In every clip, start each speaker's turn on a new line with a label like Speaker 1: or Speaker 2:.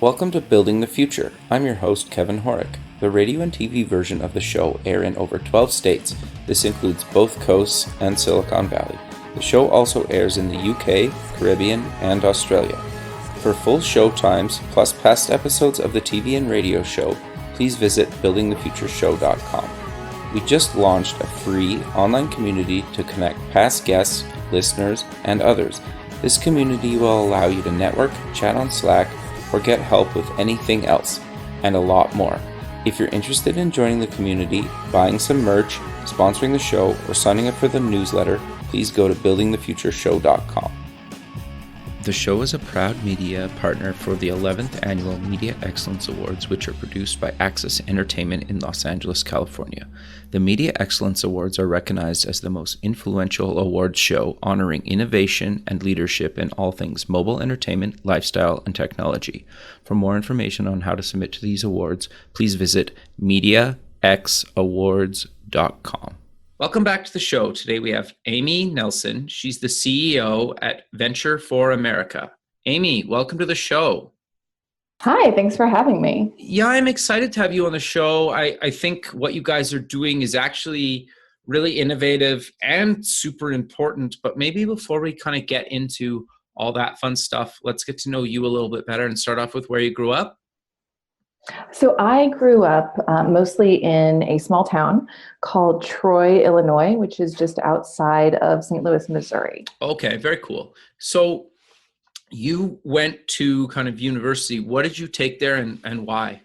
Speaker 1: Welcome to Building the Future. I'm your host, Kevin Horick. The radio and TV version of the show air in over 12 states. This includes both coasts and Silicon Valley. The show also airs in the UK, Caribbean, and Australia. For full show times, plus past episodes of the TV and radio show, please visit buildingthefutureshow.com. We just launched a free online community to connect past guests, listeners, and others. This community will allow you to network, chat on Slack, or get help with anything else, and a lot more. If you're interested in joining the community, buying some merch, sponsoring the show, or signing up for the newsletter, please go to buildingthefutureshow.com. The show is a proud media partner for the 11th Annual Media Excellence Awards, which are produced by Access Entertainment in Los Angeles, California. The Media Excellence Awards are recognized as the most influential awards show honoring innovation and leadership in all things mobile entertainment, lifestyle, and technology. For more information on how to submit to these awards, please visit mediaxawards.com. Welcome back to the show. Today we have Amy Nelson. She's the CEO at Venture for America. Amy, welcome to the show.
Speaker 2: Hi, thanks for having me.
Speaker 1: Yeah, I'm excited to have you on the show. I think what you guys are doing is actually really innovative and super important. But maybe before we kind of get into all that fun stuff, let's get to know you a little bit better and start off with where you grew up.
Speaker 2: So I grew up mostly in a small town called Troy, Illinois, which is just outside of St. Louis, Missouri.
Speaker 1: Okay, very cool. So you went to kind of university. What did you take there and why?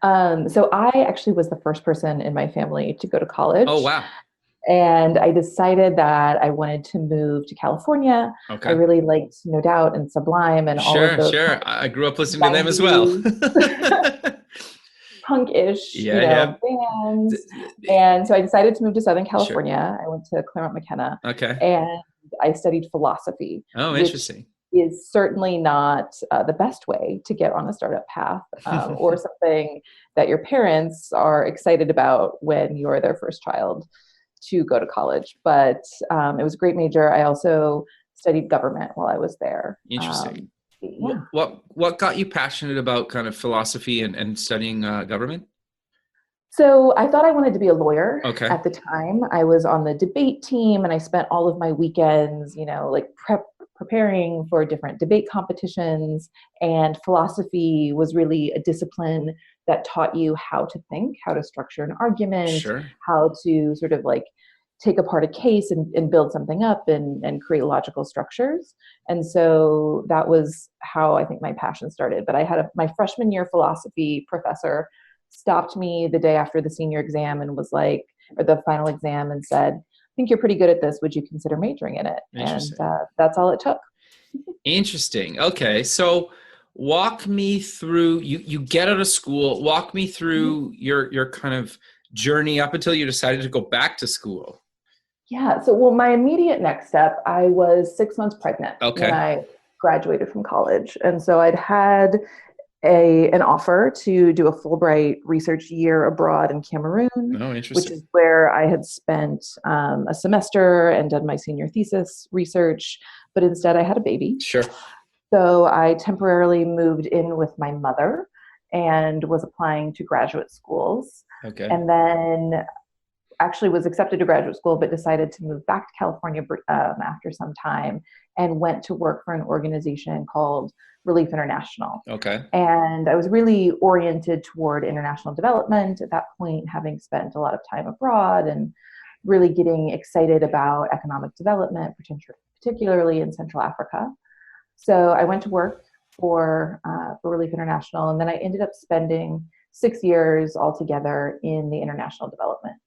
Speaker 2: So I actually was the first person in my family to go to college.
Speaker 1: Oh, wow.
Speaker 2: And I decided that I wanted to move to California.
Speaker 1: Okay.
Speaker 2: I really liked No Doubt and Sublime and all of those.
Speaker 1: Sure. I grew up listening to them as well.
Speaker 2: Punk-ish, bands. And so I decided to move to Southern California. Sure. I went to Claremont McKenna.
Speaker 1: Okay.
Speaker 2: And I studied philosophy.
Speaker 1: Oh, interesting.
Speaker 2: Is certainly not the best way to get on a startup path or something that your parents are excited about when you're their first child to go to college. But it was a great major. I also studied government while I was there.
Speaker 1: Interesting.
Speaker 2: Yeah.
Speaker 1: What got you passionate about kind of philosophy and studying government?
Speaker 2: So I thought I wanted to be a lawyer.
Speaker 1: Okay.
Speaker 2: At the time. I was on the debate team and I spent all of my weekends, preparing for different debate competitions. And philosophy was really a discipline that taught you how to think, how to structure an argument,
Speaker 1: Sure.
Speaker 2: how to sort of take apart a case and build something up and create logical structures. And so that was how I think my passion started. But I had my freshman year philosophy professor stopped me the day after the senior exam and was or the final exam and said, I think you're pretty good at this. Would you consider majoring in it? And that's all it took.
Speaker 1: Interesting. Okay. So walk me through, you get out of school, walk me through your kind of journey up until you decided to go back to school.
Speaker 2: Yeah. So, my immediate next step, I was 6 months pregnant when I graduated from college. And so I'd had an offer to do a Fulbright research year abroad in Cameroon, which is where I had spent a semester and done my senior thesis research. But instead I had a baby.
Speaker 1: Sure.
Speaker 2: So I temporarily moved in with my mother and was applying to graduate schools.
Speaker 1: Okay.
Speaker 2: And then actually was accepted to graduate school, but decided to move back to California after some time and went to work for an organization called Relief International.
Speaker 1: Okay.
Speaker 2: And I was really oriented toward international development at that point, having spent a lot of time abroad and really getting excited about economic development, particularly in Central Africa. So I went to work for Relief International, and then I ended up spending 6 years altogether in the international development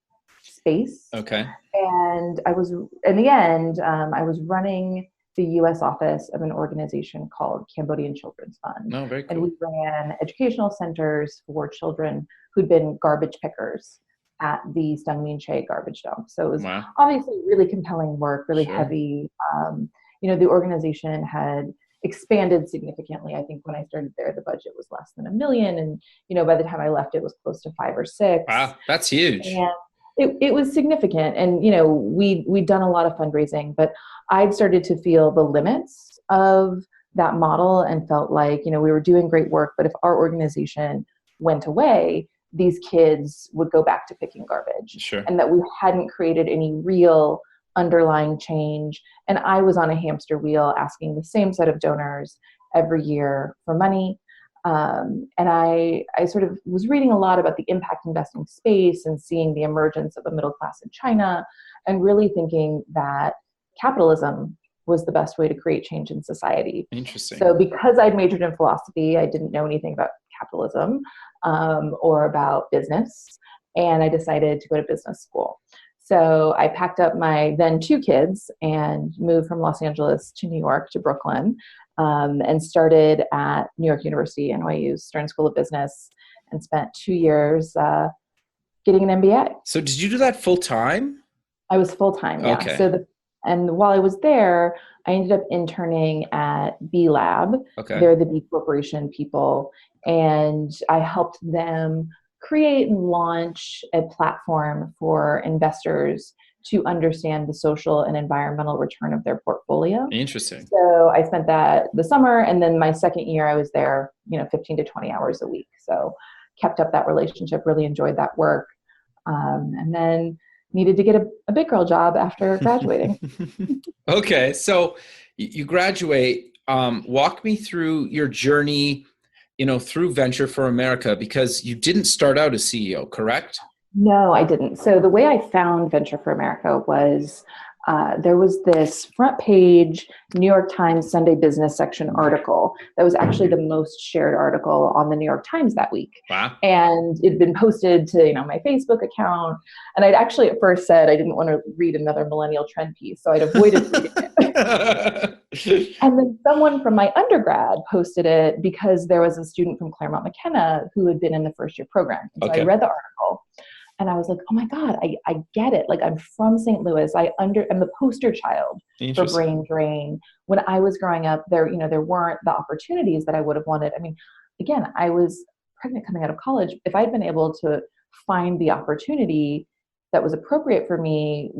Speaker 2: space.
Speaker 1: Okay.
Speaker 2: And I was, in the end, I was running the U.S. office of an organization called Cambodian Children's Fund.
Speaker 1: Oh, very cool.
Speaker 2: And we ran educational centers for children who'd been garbage pickers at the Stung Min Che garbage dump. So it was obviously really compelling work, really heavy. The organization had expanded significantly. I think when I started there, the budget was less than $1 million. And, by the time I left, it was close to 5 or 6.
Speaker 1: Wow, that's huge.
Speaker 2: And it was significant. And, we'd done a lot of fundraising, but I'd started to feel the limits of that model and felt like, we were doing great work, but if our organization went away, these kids would go back to picking garbage,
Speaker 1: Sure.
Speaker 2: and that we hadn't created any real underlying change. And I was on a hamster wheel asking the same set of donors every year for money. And I sort of was reading a lot about the impact investing space and seeing the emergence of a middle class in China, and really thinking that capitalism was the best way to create change in society.
Speaker 1: Interesting.
Speaker 2: So because I'd majored in philosophy, I didn't know anything about capitalism or about business. And I decided to go to business school. So I packed up my then 2 kids and moved from Los Angeles to New York, to Brooklyn, and started at New York University, NYU's Stern School of Business, and spent 2 years getting an MBA.
Speaker 1: So did you do that full time?
Speaker 2: I was full-time, yeah.
Speaker 1: Okay.
Speaker 2: And while I was there, I ended up interning at B Lab.
Speaker 1: Okay.
Speaker 2: They're the B Corporation people. And I helped them create and launch a platform for investors to understand the social and environmental return of their portfolio.
Speaker 1: Interesting.
Speaker 2: So I spent that the summer, and then my second year I was there, 15 to 20 hours a week. So kept up that relationship, really enjoyed that work. And then needed to get a big girl job after graduating.
Speaker 1: Okay. So you graduate. Walk me through your journey, through Venture for America, because you didn't start out as CEO, correct?
Speaker 2: No, I didn't. So the way I found Venture for America was there was this front page New York Times Sunday Business section article that was actually the most shared article on the New York Times that week.
Speaker 1: Wow.
Speaker 2: And it had been posted to my Facebook account. And I'd actually at first said I didn't want to read another millennial trend piece, so I'd avoided reading it. And then someone from my undergrad posted it because there was a student from Claremont McKenna who had been in the first year program. And so I read the article. And I was like, oh my God, I get it. Like, I'm from St. Louis. I'm the poster child for brain drain. When I was growing up, there weren't the opportunities that I would have wanted. I mean, again, I was pregnant coming out of college. If I'd been able to find the opportunity that was appropriate for me,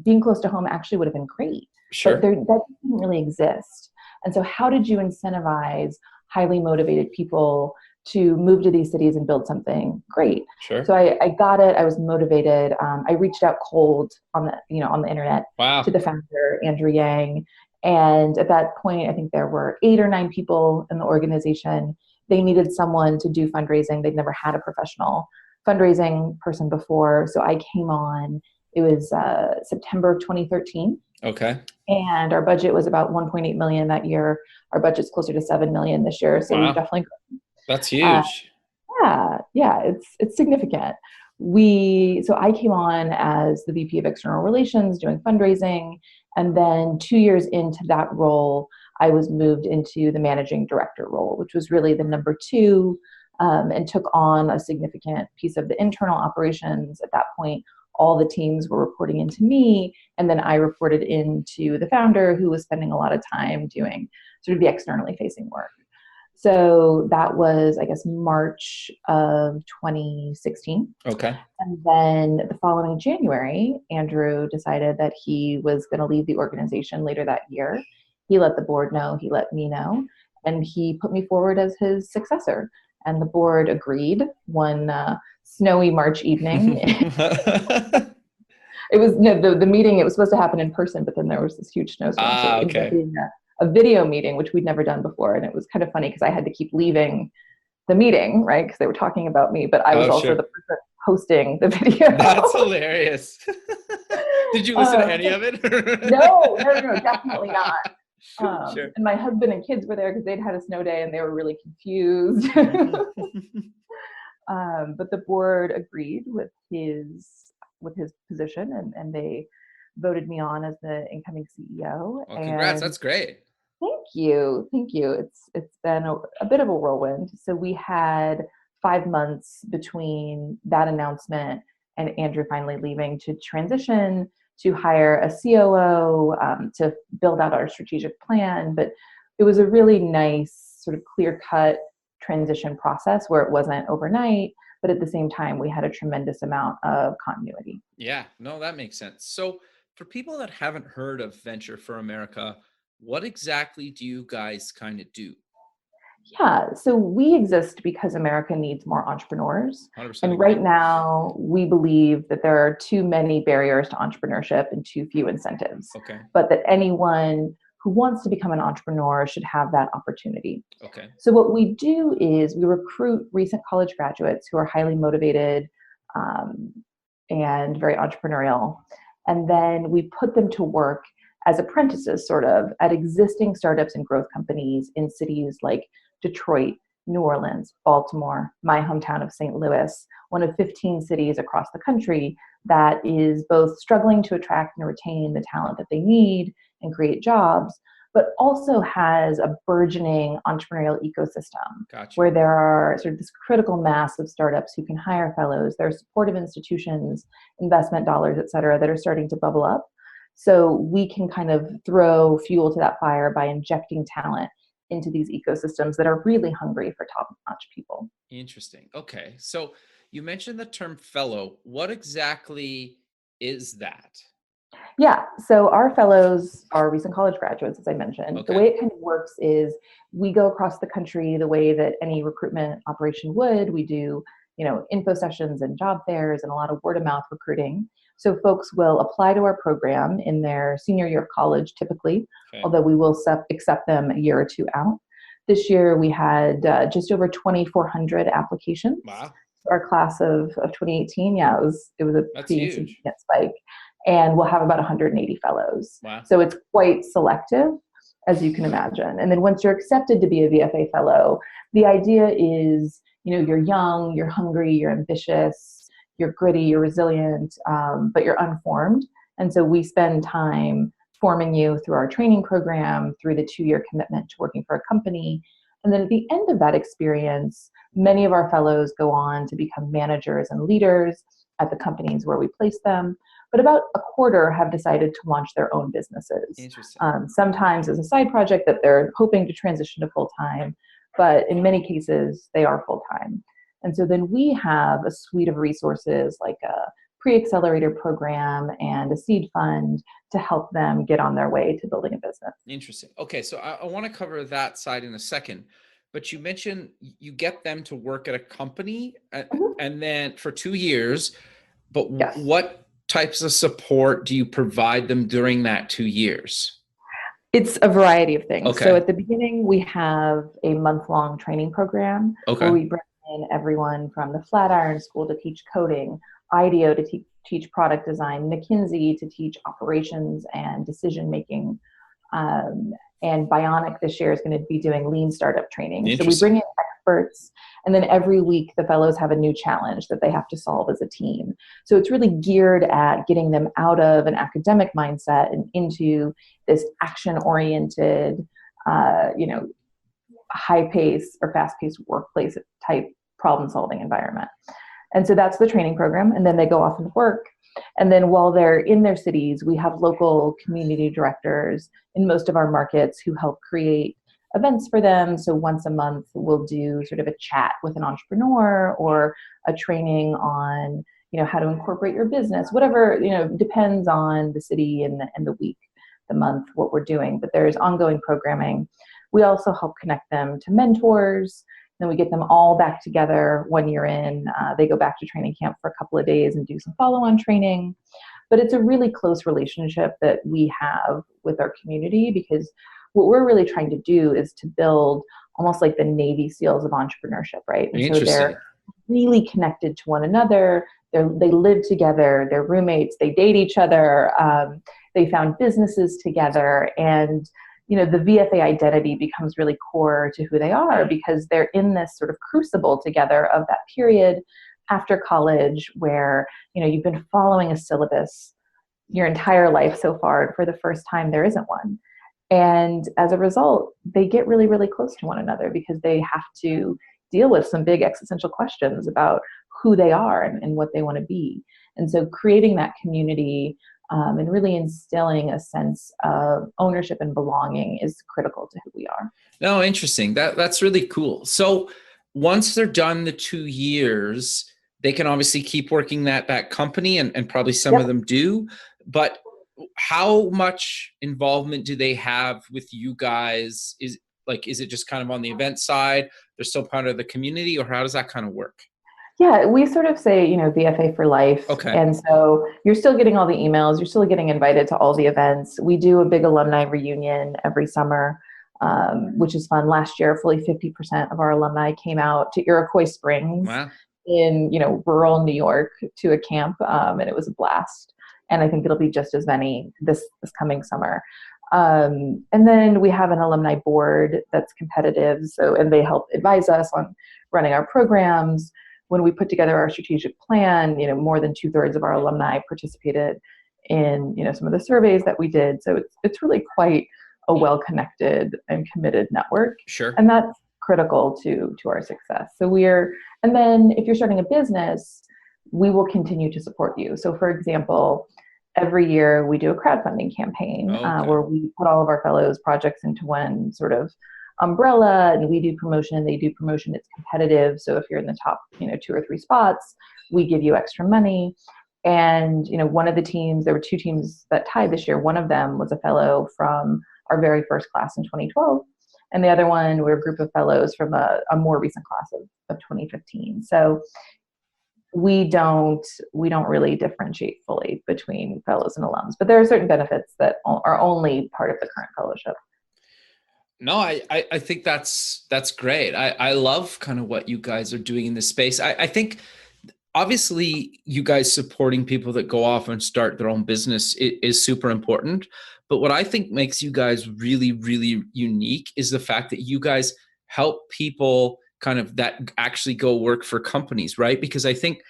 Speaker 2: being close to home actually would have been great.
Speaker 1: Sure.
Speaker 2: But that didn't really exist. And so how did you incentivize highly motivated people to move to these cities and build something great?
Speaker 1: Sure.
Speaker 2: So I got it. I was motivated. I reached out cold on the internet to the founder, Andrew Yang. And at that point, I think there were 8 or 9 people in the organization. They needed someone to do fundraising. They'd never had a professional fundraising person before. So I came on. It was September of 2013.
Speaker 1: Okay.
Speaker 2: And our budget was about 1.8 million that year. Our budget's closer to 7 million this year. So we've definitely grown.
Speaker 1: That's huge.
Speaker 2: Yeah, it's significant. So I came on as the VP of External Relations doing fundraising. And then 2 years into that role, I was moved into the managing director role, which was really the number 2, and took on a significant piece of the internal operations. At that point, all the teams were reporting into me, and then I reported into the founder, who was spending a lot of time doing sort of the externally facing work. So that was, I guess, March of 2016.
Speaker 1: Okay.
Speaker 2: And then the following January, Andrew decided that he was going to leave the organization later that year. He let the board know, he let me know, and he put me forward as his successor. And the board agreed one snowy March evening. It was the meeting, it was supposed to happen in person, but then there was this huge snowstorm. So it ended up being a video meeting, which we'd never done before. And it was kind of funny because I had to keep leaving the meeting, right? Because they were talking about me, but I was also the person hosting the video.
Speaker 1: That's hilarious. Did you listen to any of it?
Speaker 2: No, definitely not.
Speaker 1: Sure.
Speaker 2: And my husband and kids were there because they'd had a snow day and they were really confused. But the board agreed with his position, and they voted me on as the incoming CEO.
Speaker 1: Well, congrats, that's great.
Speaker 2: Thank you. It's been a bit of a whirlwind. So we had 5 months between that announcement and Andrew finally leaving to transition, to hire a COO, to build out our strategic plan. But it was a really nice sort of clear-cut transition process where it wasn't overnight, but at the same time, we had a tremendous amount of continuity.
Speaker 1: Yeah, no, that makes sense. So for people that haven't heard of Venture for America, what exactly do you guys kind of do?
Speaker 2: Yeah, so we exist because America needs more entrepreneurs.
Speaker 1: 100%
Speaker 2: And
Speaker 1: agree.
Speaker 2: right now, we believe that there are too many barriers to entrepreneurship and too few incentives,
Speaker 1: Okay.
Speaker 2: but that anyone who wants to become an entrepreneur should have that opportunity.
Speaker 1: Okay.
Speaker 2: So, what we do is we recruit recent college graduates who are highly motivated um, and very entrepreneurial. And then we put them to work as apprentices, sort of, at existing startups and growth companies in cities like Detroit, New Orleans, Baltimore, my hometown of St. Louis, one of 15 cities across the country that is both struggling to attract and retain the talent that they need and create jobs, but also has a burgeoning entrepreneurial ecosystem.
Speaker 1: Gotcha.
Speaker 2: Where there are sort of this critical mass of startups who can hire fellows. There are supportive institutions, investment dollars, et cetera, that are starting to bubble up. So we can kind of throw fuel to that fire by injecting talent into these ecosystems that are really hungry for top-notch people.
Speaker 1: Interesting. Okay. So you mentioned the term fellow. What exactly is that?
Speaker 2: Yeah, so our fellows are recent college graduates, as I mentioned. The
Speaker 1: Okay.
Speaker 2: way it kind of works is we go across the country the way that any recruitment operation would. We do, info sessions and job fairs and a lot of word of mouth recruiting. So folks will apply to our program in their senior year of college, typically,
Speaker 1: Okay.
Speaker 2: although we will accept them a year or two out. This year we had just over 2,400 applications.
Speaker 1: Wow.
Speaker 2: Our class of 2018, yeah, it was a
Speaker 1: That's
Speaker 2: pretty
Speaker 1: huge.
Speaker 2: significant spike. And we'll have about 180 fellows.
Speaker 1: Wow.
Speaker 2: So it's quite selective, as you can imagine. And then once you're accepted to be a VFA fellow, the idea is, you're young, you're hungry, you're ambitious, you're gritty, you're resilient, but you're unformed. And so we spend time forming you through our training program, through the 2-year commitment to working for a company. And then at the end of that experience, many of our fellows go on to become managers and leaders at the companies where we place them. But about a quarter have decided to launch their own businesses.
Speaker 1: Interesting.
Speaker 2: Sometimes as a side project that they're hoping to transition to full-time, but in many cases, they are full-time. And so then we have a suite of resources like a pre-accelerator program and a seed fund to help them get on their way to building a business.
Speaker 1: Interesting. Okay, so I want to cover that side in a second, but you mentioned you get them to work at a company and then for 2 years, but
Speaker 2: Yes.
Speaker 1: what types of support do you provide them during that 2 years?
Speaker 2: It's a variety of things.
Speaker 1: Okay.
Speaker 2: So at the beginning, we have a month-long training program
Speaker 1: Okay.
Speaker 2: where we bring in everyone from the Flatiron School to teach coding, IDEO to teach product design, McKinsey to teach operations and decision-making, and Bionic this year is going to be doing lean startup training. So we bring in experts, and then every week the fellows have a new challenge that they have to solve as a team. So it's really geared at getting them out of an academic mindset and into this action-oriented, high-pace or fast-paced workplace type problem-solving environment. And so that's the training program, and then they go off and work. And then while they're in their cities, we have local community directors in most of our markets who help create events for them. So once a month, we'll do sort of a chat with an entrepreneur or a training on, how to incorporate your business, whatever, depends on the city and the week, the month, what we're doing. But there's ongoing programming. We also help connect them to mentors. Then we get them all back together 1 year in. They go back to training camp for a couple of days and do some follow-on training. But it's a really close relationship that we have with our community, because what we're really trying to do is to build almost like the Navy SEALs of entrepreneurship, right? And so they're really connected to one another. They live together. They're roommates. They date each other. They found businesses together. And the VFA identity becomes really core to who they are, because they're in this sort of crucible together of that period after college where, you've been following a syllabus your entire life so far, and for the first time, there isn't one. And as a result, they get really, really close to one another because they have to deal with some big existential questions about who they are and what they want to be. And so creating that community and really instilling a sense of ownership and belonging is critical to who we are.
Speaker 1: No, interesting. That's really cool. So once they're done the 2 years, they can obviously keep working that company, and probably some of them do. But how much involvement do they have with you guys? Is it just kind of on the event side? They're still part of the community, or how does that kind of work?
Speaker 2: Yeah, we sort of say, VFA for life.
Speaker 1: Okay.
Speaker 2: And so you're still getting all the emails, you're still getting invited to all the events. We do a big alumni reunion every summer, which is fun. Last year, fully 50% of our alumni came out to Iroquois Springs
Speaker 1: Wow.
Speaker 2: in, rural New York to a camp, and it was a blast. And I think it'll be just as many this coming summer. And then we have an alumni board that's competitive. And they help advise us on running our programs. When we put together our strategic plan, more than 2/3 of our alumni participated in, some of the surveys that we did. So it's really quite a well-connected and committed network.
Speaker 1: Sure.
Speaker 2: And that's critical to our success. And then if you're starting a business, we will continue to support you. So for example, every year we do a crowdfunding campaign where we put all of our fellows' projects into one sort of umbrella, and we do promotion, they do promotion. It's competitive. So if you're in the top, 2 or 3 spots, we give you extra money. And, one of the teams, there were 2 teams that tied this year. One of them was a fellow from our very first class in 2012. And the other one were a group of fellows from a more recent class of 2015. So we don't really differentiate fully between fellows and alums, but there are certain benefits that are only part of the current fellowship.
Speaker 1: No, I think that's great. I love kind of what you guys are doing in this space. I think obviously you guys supporting people that go off and start their own business is super important. But what I think makes you guys really, really unique is the fact that you guys help people kind of that actually go work for companies, right? Because I think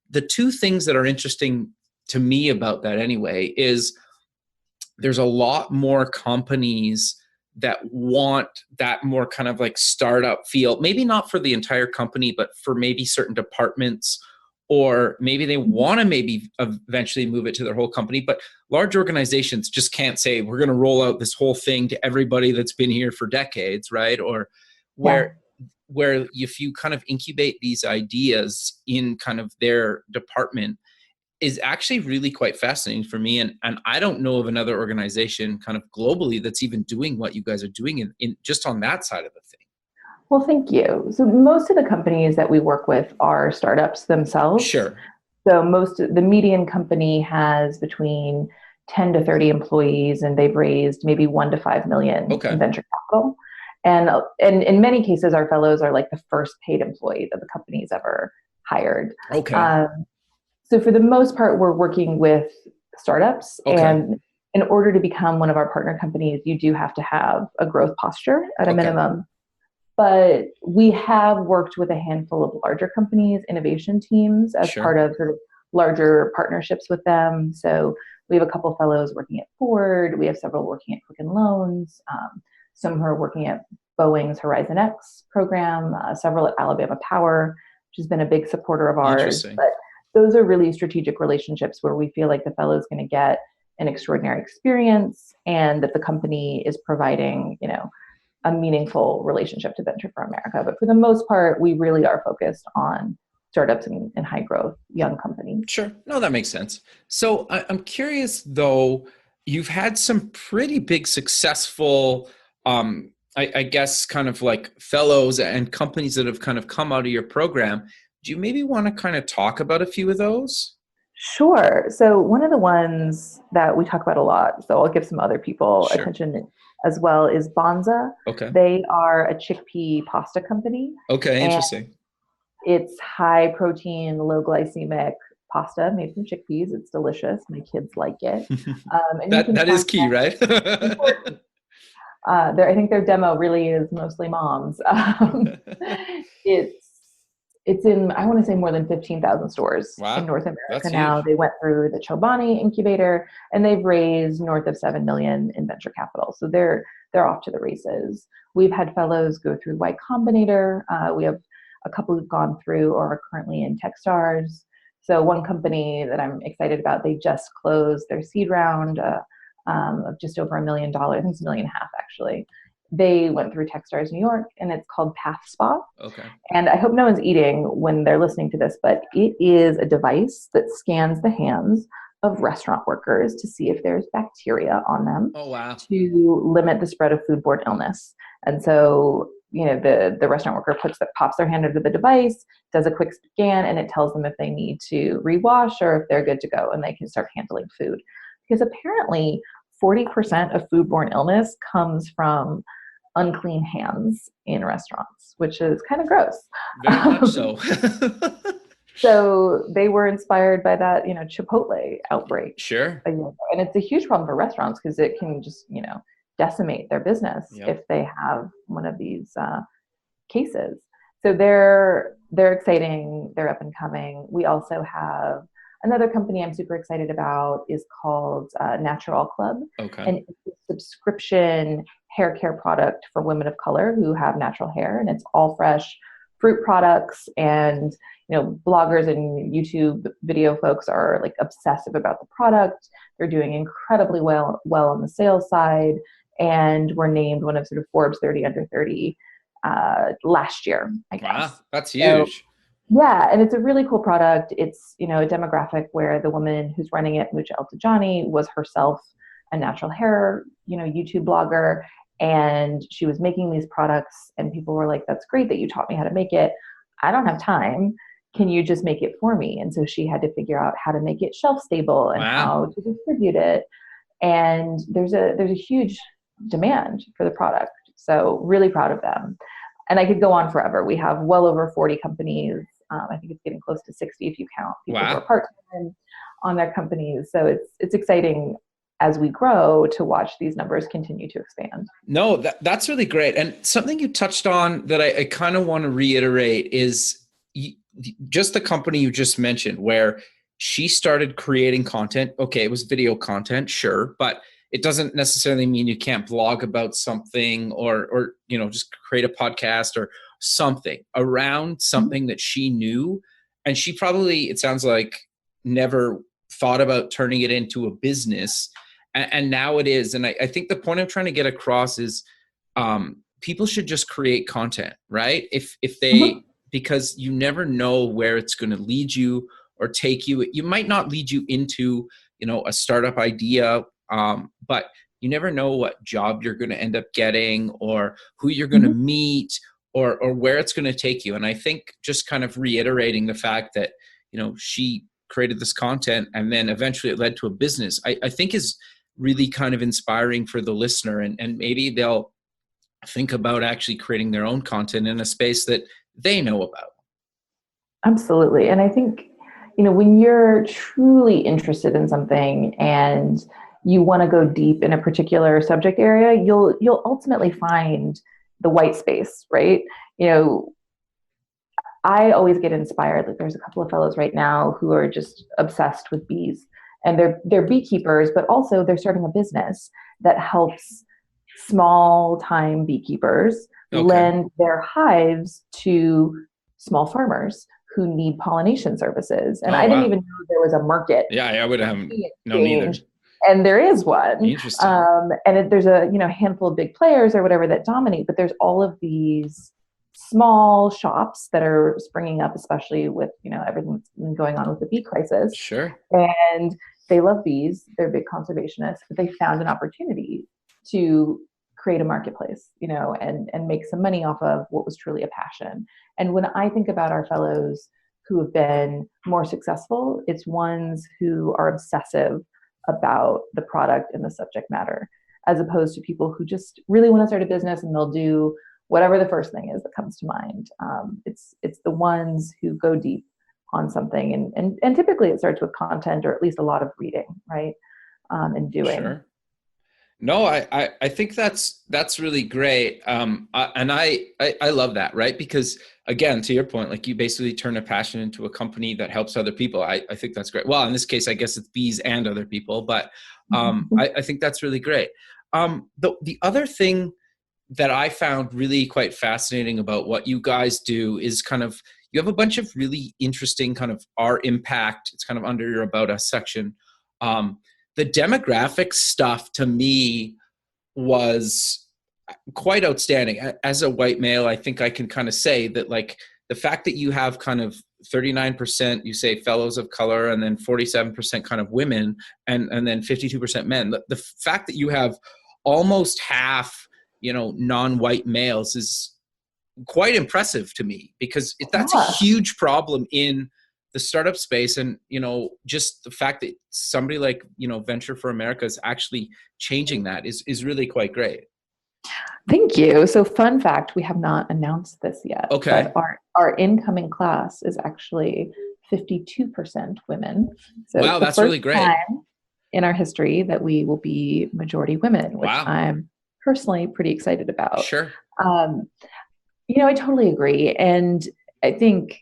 Speaker 1: the 2 things that are interesting to me about that anyway is there's a lot more companies that want that more kind of like startup feel, maybe not for the entire company, but for maybe certain departments, or maybe they want to maybe eventually move it to their whole company. But large organizations just can't say, we're going to roll out this whole thing to everybody that's been here for decades, right? Or where if you kind of incubate these ideas in kind of their department, is actually really quite fascinating for me. And I don't know of another organization kind of globally that's even doing what you guys are doing in just on that side of the thing.
Speaker 2: Well, thank you. So most of the companies that we work with are startups themselves.
Speaker 1: Sure.
Speaker 2: So the median company has between 10 to 30 employees, and they've raised maybe 1 to 5 million in venture capital. And in many cases, our fellows are like the first paid employee that the company's ever hired.
Speaker 1: Okay.
Speaker 2: So for the most part, we're working with startups. Okay. And in order to become one of our partner companies, you do have to have a growth posture at a minimum. But we have worked with a handful of larger companies, innovation teams, as part of sort of larger partnerships with them. So we have a couple fellows working at Ford. We have several working at Quicken Loans. Some who are working at Boeing's Horizon X program. Several at Alabama Power, which has been a big supporter of ours. But those are really strategic relationships where we feel like the fellow is going to get an extraordinary experience, and that the company is providing, a meaningful relationship to Venture for America. But for the most part, we really are focused on startups and high growth young companies.
Speaker 1: Sure. No, that makes sense. So I'm curious though, you've had some pretty big successful, I guess, kind of like fellows and companies that have kind of come out of your program. Do you maybe want to kind of talk about a few of those?
Speaker 2: Sure. So one of the ones that we talk about a lot, so I'll give some other people attention as well, is Bonza.
Speaker 1: Okay.
Speaker 2: They are a chickpea pasta company.
Speaker 1: Okay, interesting.
Speaker 2: It's high protein, low glycemic pasta made from chickpeas. It's delicious. My kids like it.
Speaker 1: That is key, right?
Speaker 2: I think their demo really is mostly moms. It's in, I want to say, more than 15,000 stores in North America now. Huge. They went through the Chobani incubator, and they've raised north of 7 million in venture capital. So they're off to the races. We've had fellows go through Y Combinator. We have a couple who've gone through or are currently in Techstars. So one company that I'm excited about, they just closed their seed round of just over $1 million. I think it's $1.5 million actually. They went through Techstars New York, and it's called Path Spa.
Speaker 1: Okay.
Speaker 2: And I hope no one's eating when they're listening to this, but it is a device that scans the hands of restaurant workers to see if there's bacteria on them
Speaker 3: Oh, wow.
Speaker 2: to limit the spread of foodborne illness. And so, the restaurant worker pops their hand under the device, does a quick scan, and it tells them if they need to rewash or if they're good to go and they can start handling food. Because apparently 40% of foodborne illness comes from unclean hands in restaurants, which is kind of gross.
Speaker 3: Very much so.
Speaker 2: So they were inspired by that, Chipotle outbreak.
Speaker 3: Sure.
Speaker 2: A year ago. And it's a huge problem for restaurants because it can just, decimate their business if they have one of these cases. So they're exciting. They're up and coming. We also have another company I'm super excited about is called Natural Club.
Speaker 3: Okay.
Speaker 2: And it's a subscription hair care product for women of color who have natural hair, and it's all fresh fruit products. And bloggers and YouTube video folks are like obsessive about the product. They're doing incredibly well on the sales side, and were named one of sort of Forbes 30 under 30 last year, I guess.
Speaker 3: Wow, that's huge.
Speaker 2: So, yeah, and it's a really cool product. It's a demographic where the woman who's running it, Mucha El-Tijani, was herself a natural hair YouTube blogger, and she was making these products, and people were like, "That's great that you taught me how to make it. I don't have time. Can you just make it for me?" And so she had to figure out how to make it shelf stable and how to distribute it. And there's a huge demand for the product. So really proud of them. And I could go on forever. We have well over 40 companies. I think it's getting close to 60 if you count people who are part-time on their companies. So it's exciting as we grow to watch these numbers continue to expand.
Speaker 3: No, that's really great. And something you touched on that I kind of want to reiterate is just the company you just mentioned, where she started creating content. Okay, it was video content, sure, but it doesn't necessarily mean you can't blog about something or just create a podcast or something around something that she knew. And she probably, it sounds like, never thought about turning it into a business. And now it is. And I think the point I'm trying to get across is people should just create content, right? If they, because you never know where it's going to lead you or take you. You might not lead you into, a startup idea, but you never know what job you're going to end up getting or who you're going to meet or where it's going to take you. And I think just kind of reiterating the fact that, she created this content and then eventually it led to a business, I think is really kind of inspiring for the listener. And maybe they'll think about actually creating their own content in a space that they know about.
Speaker 2: Absolutely. And I think, when you're truly interested in something and you want to go deep in a particular subject area, you'll ultimately find the white space, right? I always get inspired. Like there's a couple of fellows right now who are just obsessed with bees, and they're beekeepers, but also they're starting a business that helps small time beekeepers lend their hives to small farmers who need pollination services. And I didn't even know there was a market.
Speaker 3: Yeah, I would have known either.
Speaker 2: And there is one.
Speaker 3: Interesting.
Speaker 2: And there's a handful of big players or whatever that dominate, but there's all of these small shops that are springing up, especially with everything that's been going on with the bee crisis.
Speaker 3: Sure.
Speaker 2: And they love bees. They're big conservationists, but they found an opportunity to create a marketplace, and make some money off of what was truly a passion. And when I think about our fellows who have been more successful, it's ones who are obsessive about the product and the subject matter, as opposed to people who just really want to start a business and they'll do whatever the first thing is that comes to mind. It's the ones who go deep on something, and typically it starts with content or at least a lot of reading, right? And doing.
Speaker 3: Sure. No, I think that's really great. And I love that, right? Because again, to your point, like you basically turn a passion into a company that helps other people. I think that's great. Well, in this case, I guess it's bees and other people, but I think that's really great. The other thing that I found really quite fascinating about what you guys do is kind of, you have a bunch of really interesting kind of our impact. It's kind of under your About Us section. The demographic stuff to me was quite outstanding. As a white male, I think I can kind of say that like the fact that you have kind of 39%, you say fellows of color, and then 47% kind of women, and then 52% men. The fact that you have almost half, non-white males is quite impressive to me, because that's a huge problem in the startup space. And, just the fact that somebody like, Venture for America is actually changing that is really quite great.
Speaker 2: Thank you. So fun fact, we have not announced this yet.
Speaker 3: Okay.
Speaker 2: But our incoming class is actually 52% women. So
Speaker 3: wow, that's really great.
Speaker 2: Time in our history that we will be majority women, which
Speaker 3: wow.
Speaker 2: I'm personally pretty excited about.
Speaker 3: Sure.
Speaker 2: I totally agree. And I think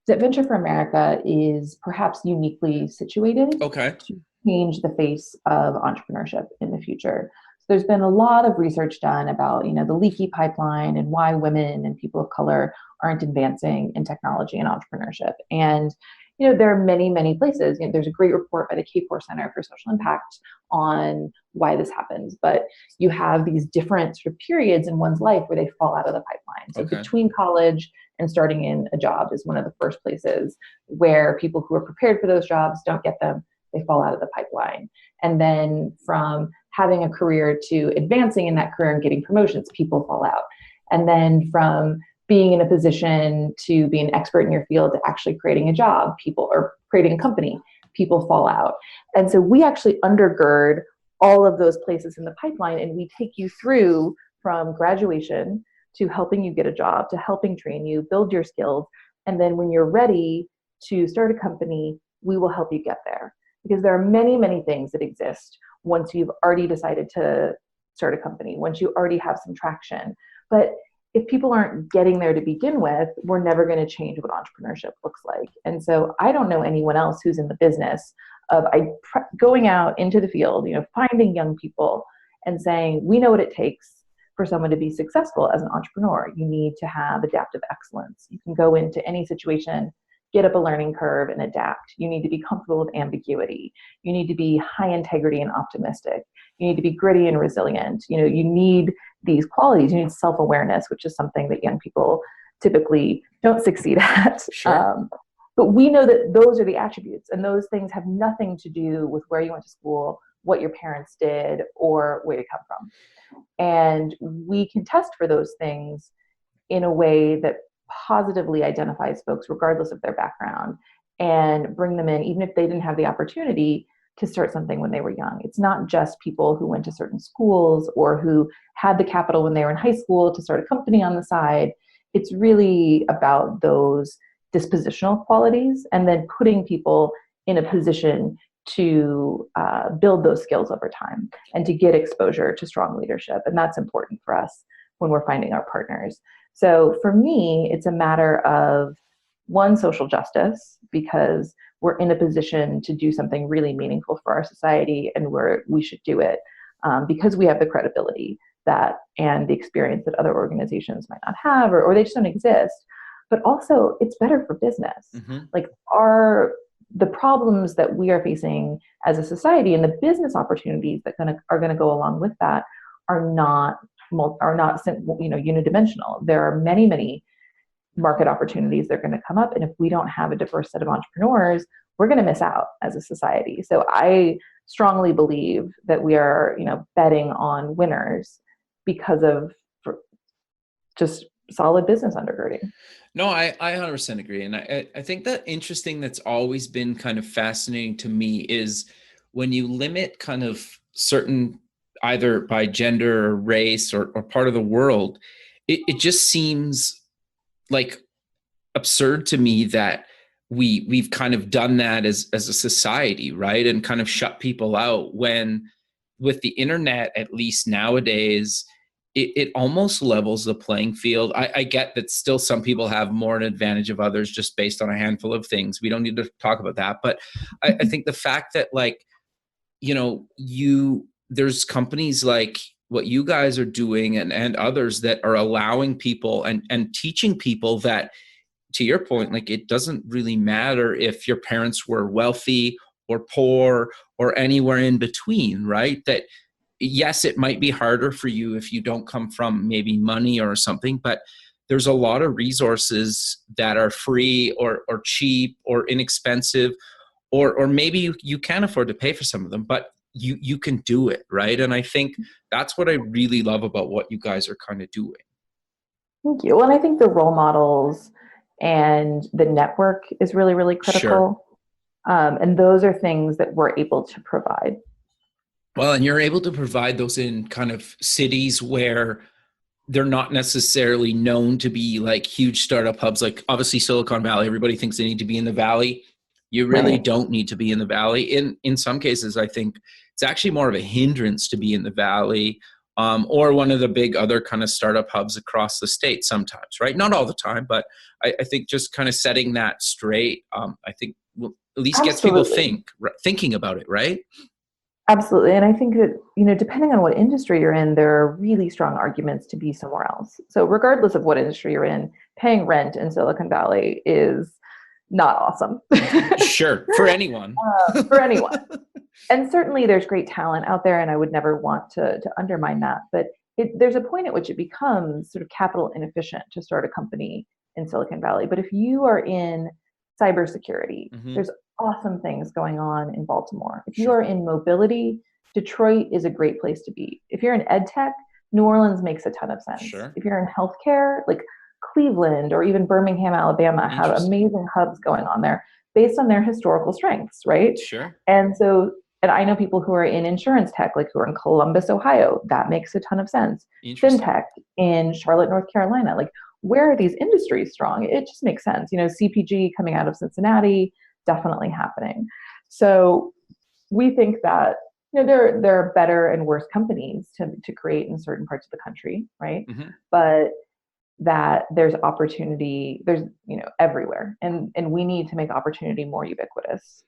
Speaker 2: that Venture for America is perhaps uniquely situated
Speaker 3: Okay.
Speaker 2: to change the face of entrepreneurship in the future. So there's been a lot of research done about, the leaky pipeline and why women and people of color aren't advancing in technology and entrepreneurship. And, there are many, many places. There's a great report by the K4 Center for Social Impact on why this happens. But you have these different sort of periods in one's life where they fall out of the pipeline. So between college and starting in a job is one of the first places where people who are prepared for those jobs don't get them. They fall out of the pipeline. And then from having a career to advancing in that career and getting promotions, people fall out. And then from being in a position to be an expert in your field to actually creating a job, or creating a company, people fall out. And so we actually undergird all of those places in the pipeline, and we take you through from graduation to helping you get a job, to helping train you, build your skills. And then when you're ready to start a company, we will help you get there. Because there are many, many things that exist once you've already decided to start a company, once you already have some traction. But if people aren't getting there to begin with, we're never going to change what entrepreneurship looks like. And so I don't know anyone else who's in the business of going out into the field, finding young people and saying, we know what it takes for someone to be successful as an entrepreneur. You need to have adaptive excellence. You can go into any situation, get up a learning curve and adapt. You need to be comfortable with ambiguity. You need to be high integrity and optimistic. You need to be gritty and resilient. You need these qualities. You need self-awareness, which is something that young people typically don't succeed at.
Speaker 3: Sure.
Speaker 2: But we know that those are the attributes, and those things have nothing to do with where you went to school, what your parents did, or where you come from. And we can test for those things in a way that positively identifies folks regardless of their background and bring them in, even if they didn't have the opportunity to start something when they were young. It's not just people who went to certain schools or who had the capital when they were in high school to start a company on the side. It's really about those dispositional qualities and then putting people in a position to build those skills over time and to get exposure to strong leadership. And that's important for us when we're finding our partners. So for me, it's a matter of, one, social justice, because we're in a position to do something really meaningful for our society, and we should do it because we have the credibility and the experience that other organizations might not have, or they just don't exist. But also, it's better for business. Mm-hmm. Like the problems that we are facing as a society and the business opportunities that are going to go along with that are not unidimensional. There are many, many market opportunities that are going to come up, and if we don't have a diverse set of entrepreneurs, we're going to miss out as a society. So I strongly believe that we are, betting on winners because of just solid business undergirding.
Speaker 3: No, I 100% agree. And I think that interesting that's always been kind of fascinating to me is when you limit kind of certain, either by gender or race or part of the world, it just seems like absurd to me that we've kind of done that as a society, right? And kind of shut people out, when with the internet, at least nowadays, it almost levels the playing field. I get that still some people have more an advantage of others just based on a handful of things. We don't need to talk about that. But I think the fact that, like, there's companies like what you guys are doing and others that are allowing people and teaching people that, to your point, like, it doesn't really matter if your parents were wealthy or poor or anywhere in between, right? That yes, it might be harder for you if you don't come from maybe money or something, but there's a lot of resources that are free or cheap or inexpensive, or maybe you can afford to pay for some of them, but you can do it, right? And I think that's what I really love about what you guys are kind of doing.
Speaker 2: Thank you. Well, and I think the role models and the network is really, really critical. Sure. And those are things that we're able to provide.
Speaker 3: Well, and you're able to provide those in kind of cities where they're not necessarily known to be like huge startup hubs. Like obviously Silicon Valley, everybody thinks they need to be in the Valley. You really don't need to be in the Valley. In some cases, I think it's actually more of a hindrance to be in the Valley, or one of the big other kind of startup hubs across the state sometimes, right? Not all the time, but I think just kind of setting that straight, I think will at least gets people thinking about it, right?
Speaker 2: Absolutely. And I think that, depending on what industry you're in, there are really strong arguments to be somewhere else. So regardless of what industry you're in, paying rent in Silicon Valley is not awesome.
Speaker 3: Sure. For anyone.
Speaker 2: For anyone. And certainly there's great talent out there, and I would never want to undermine that. But there's a point at which it becomes sort of capital inefficient to start a company in Silicon Valley. But if you are in cybersecurity, there's awesome things going on in Baltimore. If you are in mobility, Detroit is a great place to be. If you're in ed tech, New Orleans makes a ton of sense. Sure. If you're in healthcare, like Cleveland or even Birmingham, Alabama have amazing hubs going on there based on their historical strengths, right? Sure. And I know people who are in insurance tech, like who are in Columbus, Ohio. That makes a ton of sense. FinTech in Charlotte, North Carolina. Like, where are these industries strong? It just makes sense. CPG coming out of Cincinnati, definitely happening. So we think that there are better and worse companies to create in certain parts of the country, right? But that there's opportunity, there's everywhere, and we need to make opportunity more ubiquitous.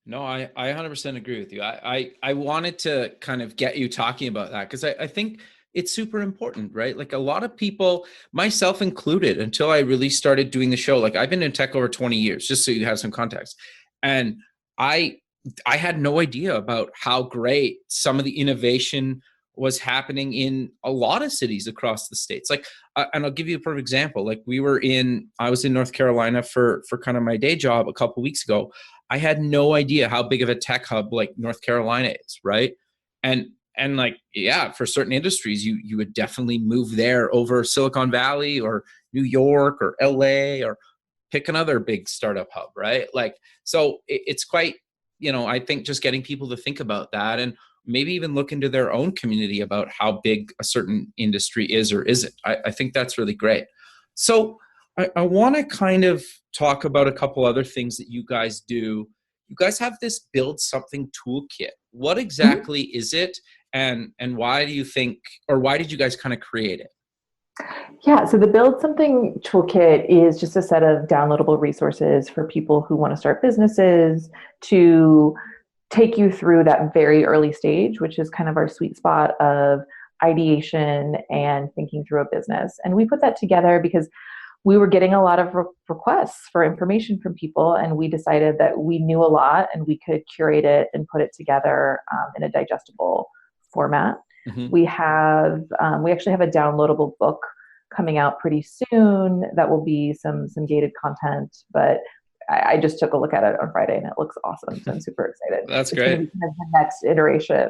Speaker 3: No, I 100% agree with you. I wanted to kind of get you talking about that because I think it's super important, right? Like a lot of people, myself included, until I really started doing the show, like I've been in tech over 20 years, just so you have some context. And I had no idea about how great some of the innovation was happening in a lot of cities across the states. Like, and I'll give you a perfect example. Like I was in North Carolina for kind of my day job a couple of weeks ago. I had no idea how big of a tech hub like North Carolina is, right? And like, yeah, for certain industries, you would definitely move there over Silicon Valley or New York or LA or pick another big startup hub, right? Like, so it's quite, I think just getting people to think about that and maybe even look into their own community about how big a certain industry is or isn't. I think that's really great. So I want to kind of talk about a couple other things that you guys do. You guys have this Build Something Toolkit. What exactly is it? And why do you think, or why did you guys kind of create it?
Speaker 2: Yeah, so the Build Something Toolkit is just a set of downloadable resources for people who want to start businesses to take you through that very early stage, which is kind of our sweet spot of ideation and thinking through a business. And we put that together because we were getting a lot of requests for information from people, and we decided that we knew a lot and we could curate it and put it together in a digestible format. We actually have a downloadable book coming out pretty soon that will be some gated content, but I just took a look at it on Friday and it looks awesome. So I'm super excited.
Speaker 3: That's great.
Speaker 2: It's going to be kind of the next iteration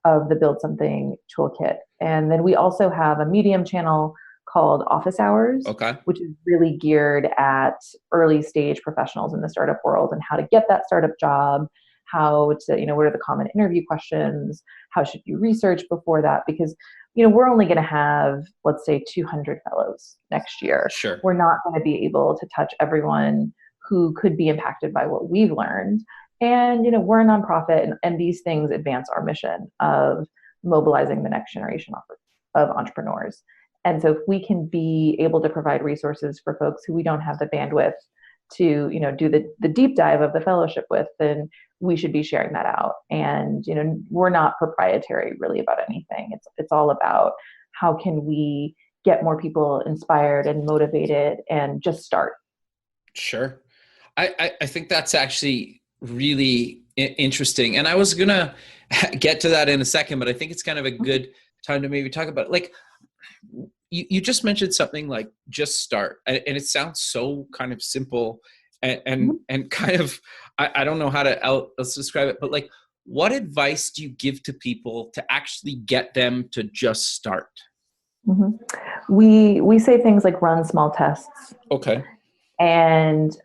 Speaker 2: of the Build Something Toolkit. And then we also have a Medium channel called Office Hours, which is really geared at early stage professionals in the startup world and how to get that startup job, how to, what are the common interview questions, how should you research before that? Because, we're only going to have, let's say, 200 fellows next year.
Speaker 3: Sure.
Speaker 2: We're not going to be able to touch everyone who could be impacted by what we've learned. And, we're a nonprofit, and these things advance our mission of mobilizing the next generation of entrepreneurs. And so if we can be able to provide resources for folks who we don't have the bandwidth to, do the deep dive of the fellowship with, then we should be sharing that out. And, we're not proprietary really about anything. It's all about how can we get more people inspired and motivated and just start.
Speaker 3: Sure. I think that's actually really interesting. And I was going to get to that in a second, but I think it's kind of a good time to maybe talk about it. Like, you just mentioned something like just start, and it sounds so kind of simple and kind of, I don't know how to else describe it, but like, what advice do you give to people to actually get them to just start?
Speaker 2: Mm-hmm. We say things like run small tests.
Speaker 3: Okay.
Speaker 2: And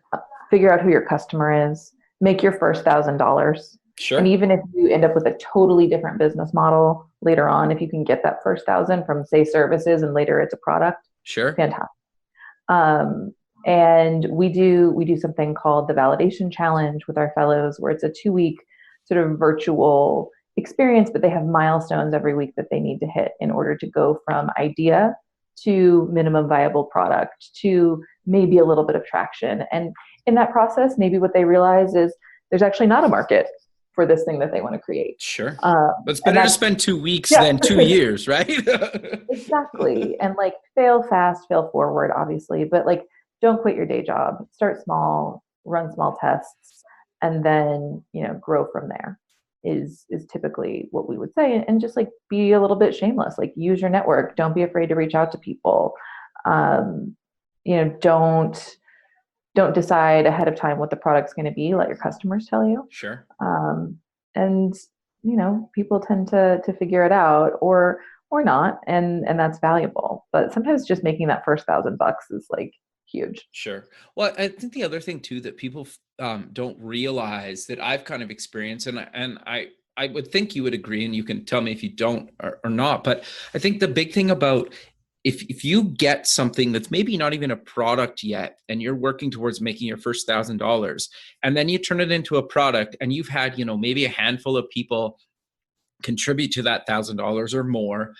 Speaker 2: figure out who your customer is, make your first $1,000.
Speaker 3: Sure.
Speaker 2: And even if you end up with a totally different business model later on, if you can get that first 1,000 from, say, services and later it's a product,
Speaker 3: sure,
Speaker 2: fantastic. And we do something called the validation challenge with our fellows, where it's a 2-week sort of virtual experience, but they have milestones every week that they need to hit in order to go from idea to minimum viable product to maybe a little bit of traction. And in that process, maybe what they realize is there's actually not a market for this thing that they want to create.
Speaker 3: Sure. But it's better to spend 2 weeks than 2 years, right?
Speaker 2: Exactly. And like, fail fast, fail forward, obviously, but like, don't quit your day job. Start small, run small tests, and then, grow from there is typically what we would say. And just like, be a little bit shameless, like, use your network. Don't be afraid to reach out to people. Don't decide ahead of time what the product's going to be. Let your customers tell you.
Speaker 3: Sure.
Speaker 2: And people tend to figure it out or not, and that's valuable. But sometimes just making that first $1,000 is like huge.
Speaker 3: Sure. Well, I think the other thing too that people don't realize, that I've kind of experienced, and I would think you would agree, and you can tell me if you don't or not, but I think the big thing about, if you get something that's maybe not even a product yet, and you're working towards making your first $1,000, and then you turn it into a product, and you've had, maybe a handful of people contribute to that $1,000 or more,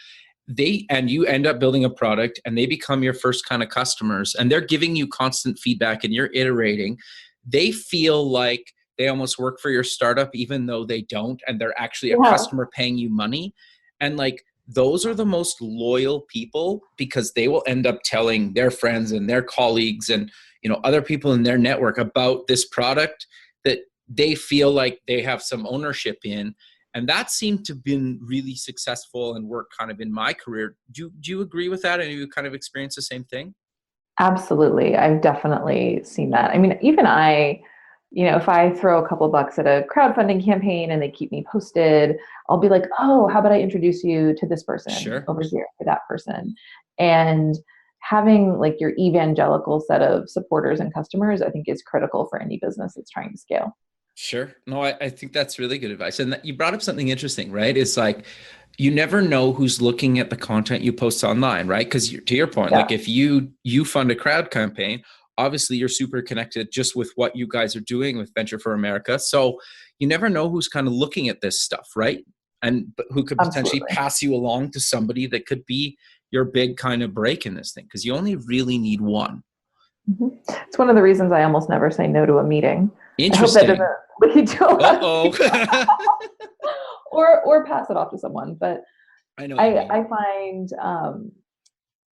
Speaker 3: and you end up building a product, and they become your first kind of customers, and they're giving you constant feedback, and you're iterating. They feel like they almost work for your startup, even though they don't, and they're actually a customer paying you money. And like, those are the most loyal people, because they will end up telling their friends and their colleagues and, other people in their network about this product that they feel like they have some ownership in. And that seemed to have been really successful and work kind of in my career. Do you agree with that? And you kind of experience the same thing?
Speaker 2: Absolutely. I've definitely seen that. I mean, even if I throw a couple bucks at a crowdfunding campaign and they keep me posted, I'll be like, oh, how about I introduce you to this person over here, to that person. And having like your evangelical set of supporters and customers, I think, is critical for any business that's trying to scale.
Speaker 3: Sure. No, I think that's really good advice. And you brought up something interesting, right? It's like, you never know who's looking at the content you post online, right? Because to your point, like, if you fund a crowd campaign, obviously you're super connected just with what you guys are doing with Venture for America. So you never know who's kind of looking at this stuff, right? And who could potentially pass you along to somebody that could be your big kind of break in this thing, because you only really need one.
Speaker 2: Mm-hmm. It's one of the reasons I almost never say no to a meeting.
Speaker 3: Interesting.
Speaker 2: I hope that doesn't lead to a lot or pass it off to someone. But I find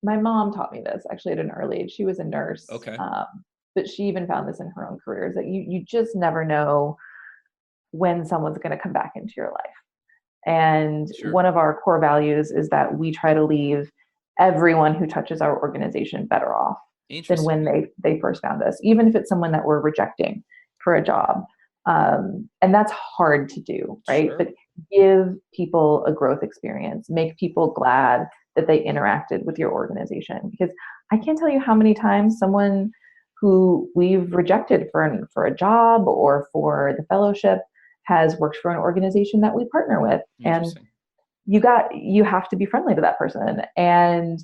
Speaker 2: my mom taught me this actually at an early age. She was a nurse.
Speaker 3: Okay.
Speaker 2: But she even found this in her own career, is that you just never know when someone's going to come back into your life. And one of our core values is that we try to leave everyone who touches our organization better off than when they first found us, even if it's someone that we're rejecting for a job. And that's hard to do, right? But give people a growth experience, make people glad that they interacted with your organization. Because I can't tell you how many times someone who we've rejected for a job or for the fellowship has worked for an organization that we partner with. And you have to be friendly to that person, and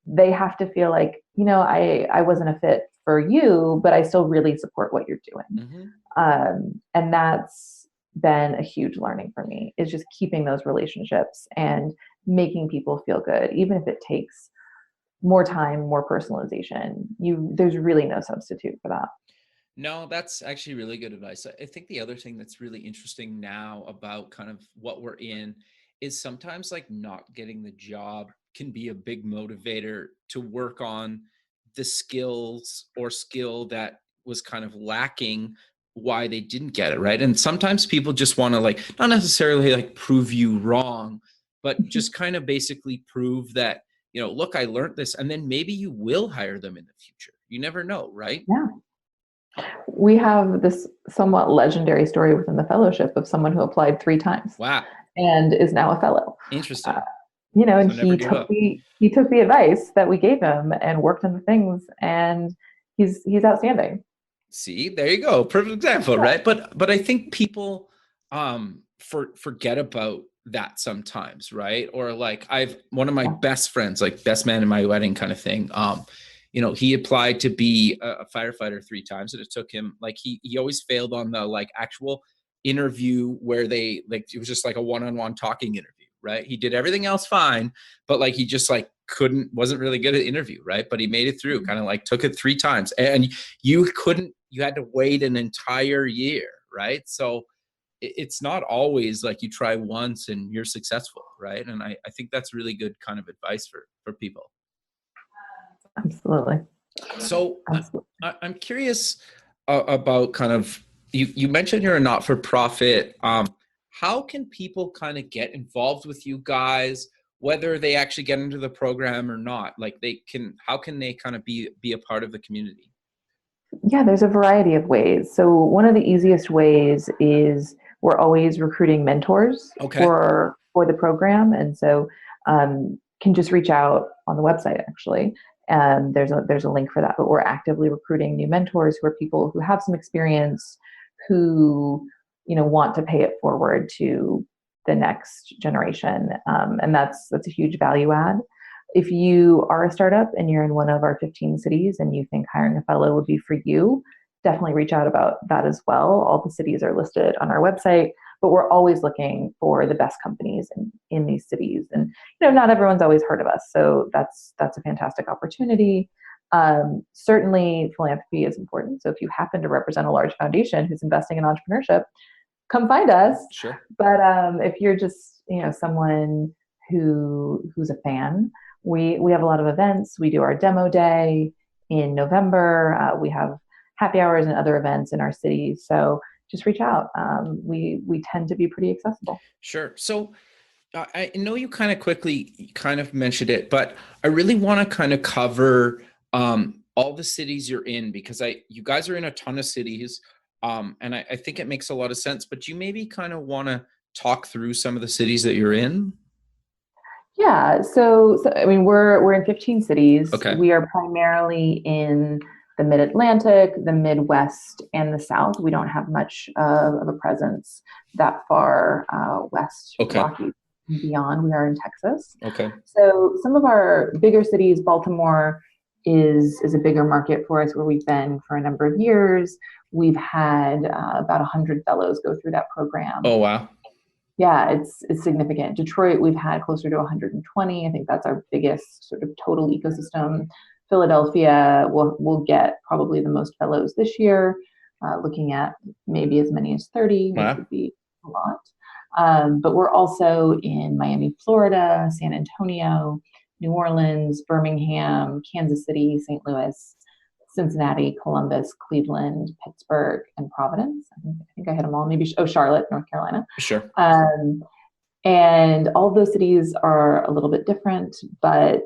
Speaker 2: they have to feel like, I wasn't a fit for you, but I still really support what you're doing. And that's been a huge learning for me, is just keeping those relationships and making people feel good, even if it takes more time, more personalization. There's really no substitute for that.
Speaker 3: No, that's actually really good advice. I think the other thing that's really interesting now about kind of what we're in is sometimes like not getting the job can be a big motivator to work on the skills or skill that was kind of lacking, why they didn't get it, right? And sometimes people just want to, like, not necessarily like prove you wrong, but just kind of basically prove that, look, I learned this, and then maybe you will hire them in the future. You never know, right?
Speaker 2: Yeah. We have this somewhat legendary story within the fellowship of someone who applied 3 times
Speaker 3: Wow.
Speaker 2: and is now a fellow.
Speaker 3: Interesting.
Speaker 2: And
Speaker 3: So never
Speaker 2: he
Speaker 3: give
Speaker 2: took
Speaker 3: up.
Speaker 2: he took the advice that we gave him and worked on the things, and he's outstanding.
Speaker 3: See, there you go. Perfect example, right? But I think people forget about that sometimes, right? Or like one of my best friends, like best man in my wedding kind of thing. He applied to be a firefighter 3 times, and it took him like he always failed on the like actual interview where they like it was just like a one-on-one talking interview, right? He did everything else fine, but like he just like wasn't really good at interview, right? But he made it through, kind of like took it 3 times, and you had to wait an entire year, right? So it's not always like you try once and you're successful, right? And I think that's really good kind of advice for people.
Speaker 2: Absolutely.
Speaker 3: So
Speaker 2: Absolutely.
Speaker 3: I'm curious about kind of, you mentioned you're a not-for-profit. How can people kind of get involved with you guys, whether they actually get into the program or not? Like how can they kind of be a part of the community?
Speaker 2: Yeah, there's a variety of ways. So one of the easiest ways is we're always recruiting mentors for the program, and so can just reach out on the website actually. There's a link for that, but we're actively recruiting new mentors who are people who have some experience, who want to pay it forward to the next generation, and that's a huge value add. If you are a startup and you're in one of our 15 cities and you think hiring a fellow would be for you, definitely reach out about that as well. All the cities are listed on our website, but we're always looking for the best companies in these cities. And not everyone's always heard of us, so that's a fantastic opportunity. Certainly, philanthropy is important. So if you happen to represent a large foundation who's investing in entrepreneurship, come find us.
Speaker 3: Sure.
Speaker 2: But if you're just someone who's a fan, we have a lot of events. We do our demo day in November. We have happy hours and other events in our city. So just reach out. We tend to be pretty accessible.
Speaker 3: Sure. So I know you kind of mentioned it, but I really want to kind of cover all the cities you're in, because you guys are in a ton of cities, and I think it makes a lot of sense. But you maybe kind of want to talk through some of the cities that you're in.
Speaker 2: Yeah. So I mean, we're in 15 cities.
Speaker 3: Okay.
Speaker 2: We are primarily in the Mid-Atlantic, the Midwest, and the South. We don't have much of a presence that far west, Rockies and beyond. We are in Texas.
Speaker 3: Okay.
Speaker 2: So some of our bigger cities, Baltimore is a bigger market for us, where we've been for a number of years. We've had about 100 fellows go through that program.
Speaker 3: Oh, wow.
Speaker 2: Yeah, it's significant. Detroit, we've had closer to 120. I think that's our biggest sort of total ecosystem. Philadelphia will get probably the most fellows this year, looking at maybe as many as 30, which would be a lot. But we're also in Miami, Florida, San Antonio, New Orleans, Birmingham, Kansas City, St. Louis, Cincinnati, Columbus, Cleveland, Pittsburgh, and Providence. I think I hit them all. Maybe Charlotte, North Carolina.
Speaker 3: Sure.
Speaker 2: And all of those cities are a little bit different, but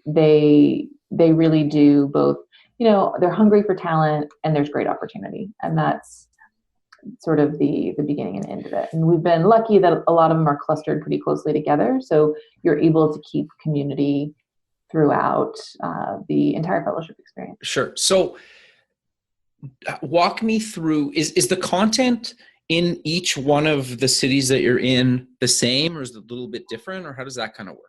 Speaker 2: they really do both. They're hungry for talent, and there's great opportunity, and that's sort of the beginning and end of it. And we've been lucky that a lot of them are clustered pretty closely together, so you're able to keep community throughout the entire fellowship experience.
Speaker 3: Sure. So walk me through, is the content in each one of the cities that you're in the same, or is it a little bit different, or how does that kind of work?